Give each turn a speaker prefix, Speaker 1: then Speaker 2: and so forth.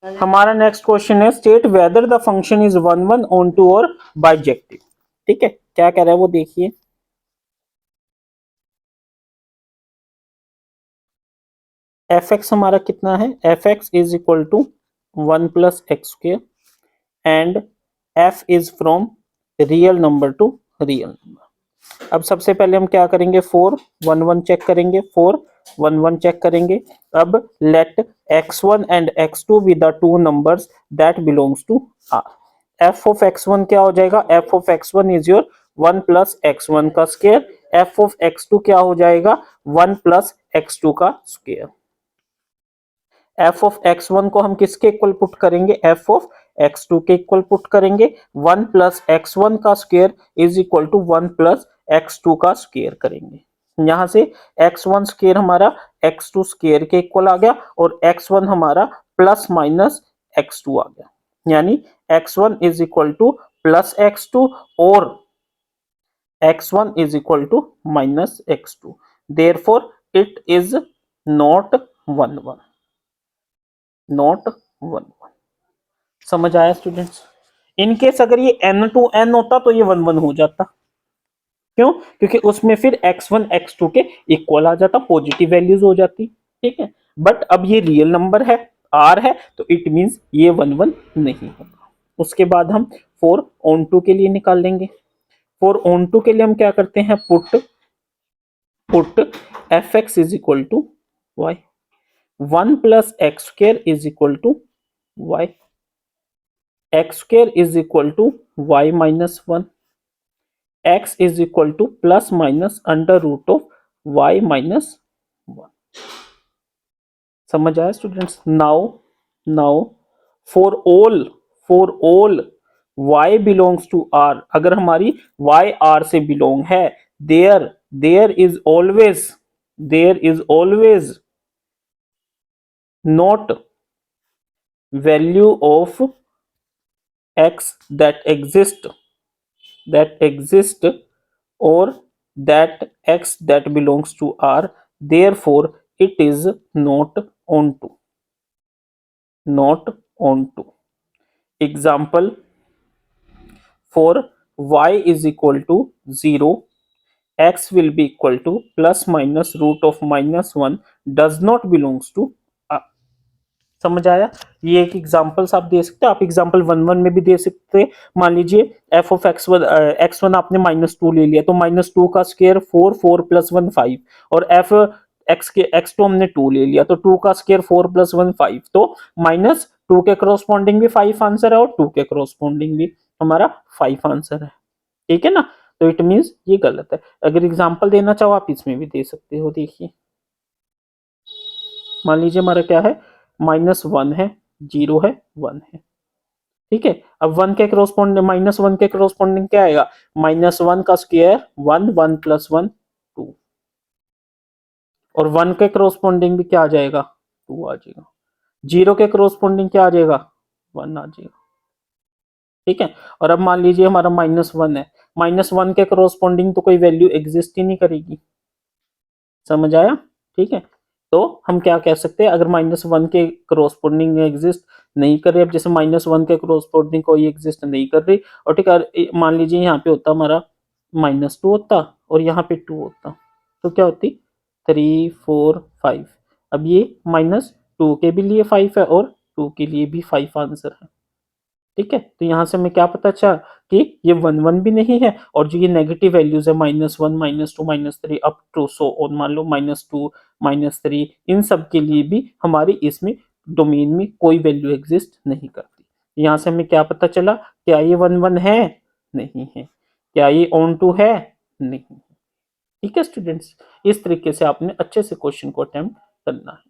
Speaker 1: हमारा next question है state whether the function is 1 1 onto और बाइजेक्टिव। ठीक है, क्या कह रहा है वो देखिए। एफ एक्स हमारा कितना है, f x is equal to 1 + x² and f is from real number to real number. अब सबसे पहले हम क्या करेंगे, 4 1 1 चेक करेंगे, 4 1 1 चेक करेंगे। अब let x1 and x2 be the two numbers that belongs to R. F of x1 क्या हो जाएगा, F of x1 is your 1 + x1 का स्क्वायर, एफ ऑफ x2 क्या हो जाएगा 1 + x2 का स्क्वायर। एफ ऑफ x1 को हम किसके इक्वल पुट करेंगे, एफ ऑफ x2 के इक्वल पुट करेंगे। 1 + x1 का square is equal to 1 + x2 का स्क्वायर करेंगे। यहां से x1 स्क्वायर हमारा x2 स्क्वायर के इक्वल आ गया और x1 हमारा प्लस माइनस x2 आ गया, यानी x1 is equal to plus x2 और x1 is equal to minus x2। Therefore it is not 1 1, not 1 1। समझ आया स्टूडेंट्स। इनकेस अगर ये n टू n होता तो ये 1 1 हो जाता, क्यों, क्योंकि उसमें फिर x1 x2 के इक्वल आ जाता, पॉजिटिव वैल्यूज हो जाती। ठीक है, बट अब ये रियल नंबर है, r है, तो इट मींस ये 1 1 नहीं होगा। उसके बाद हम 4 on 2 के लिए निकाल लेंगे। 4 on 2 के लिए हम क्या करते हैं, put f x is equal to y, 1 + x² is equal to y, x² is equal to y - 1, x is equal to plus minus under root of y - 1। समझ आया students. Now for all y belongs to r, अगर हमारी y r से belong है, there is always not value of x that exist or that x that belongs to r, therefore it is not onto example, for y is equal to 0, x will be equal to plus minus root of -1 does not belongs to r। समझ आया। ये एक examples आप दे सकते हैं, आप example 1 1 में भी दे सकते हैं। मान लीजिए एफ ऑफ x1 आपने -2 ले लिया, तो -2 का स्क्वायर 4, 4 + 1 5, और एफ x2 हमने 2 ले लिया, तो 2 का स्क्वायर 4 + 1 5, तो -2 के करस्पॉन्डिंग भी 5 आंसर है और 2 के करस्पॉन्डिंग भी हमारा 5 आंसर है। ठीक है ना, तो इट मींस ये गलत है। अगर एग्जांपल देना चाहो आप इसमें भी दे सकते हो। देखिए मान लीजिए हमारा क्या है, -1 है, 0 है, 1 है। ठीक है, अब 1 के करस्पॉन्डिंग -1 के करस्पॉन्डिंग क्या आएगा, -1 का स्क्वायर 1, 1 + 1 2, और 1 के करस्पॉन्डिंग भी क्या आ जाएगा, 2 आ जाएगा। 0 के करस्पॉन्डिंग क्या आ जाएगा, 1 आ जाएगा। ठीक है, और अब मान लीजिए हमारा -1 है, -1 के करस्पॉन्डिंग तो कोई वैल्यू एग्जिस्ट ही नहीं करेगी। समझ आया। ठीक है, तो हम क्या कह सकते हैं, अगर -1 के करस्पॉन्डिंग एग्जिस्ट नहीं कर रहे, अब जैसे -1 के करस्पॉन्डिंग कोई एग्जिस्ट नहीं कर रही, और ठीक है मान लीजिए यहाँ पे होता हमारा -2 होता और यहाँ पे 2 होता, तो क्या होती 3 4 5। अब ये -2 के भी लिए 5 है और 2 के लिए भी 5 आंसर है। ठीक है, तो यहां से हमें क्या पता चला कि ये 1 1 भी नहीं है, और जो ये नेगेटिव वैल्यूज है -1 -2 -3 अप टू सो और मान लो -2 -3, इन सब के लिए भी हमारी इसमें डोमेन में कोई वैल्यू एग्जिस्ट नहीं करती। यहां से हमें क्या पता चला, क्या ये 1 1 है, नहीं है, क्या ये ऑन टू है, नहीं है। ठीक है स्टूडेंट्स, इस तरीके से आपने अच्छे से क्वेश्चन को अटेम्प्ट करना है।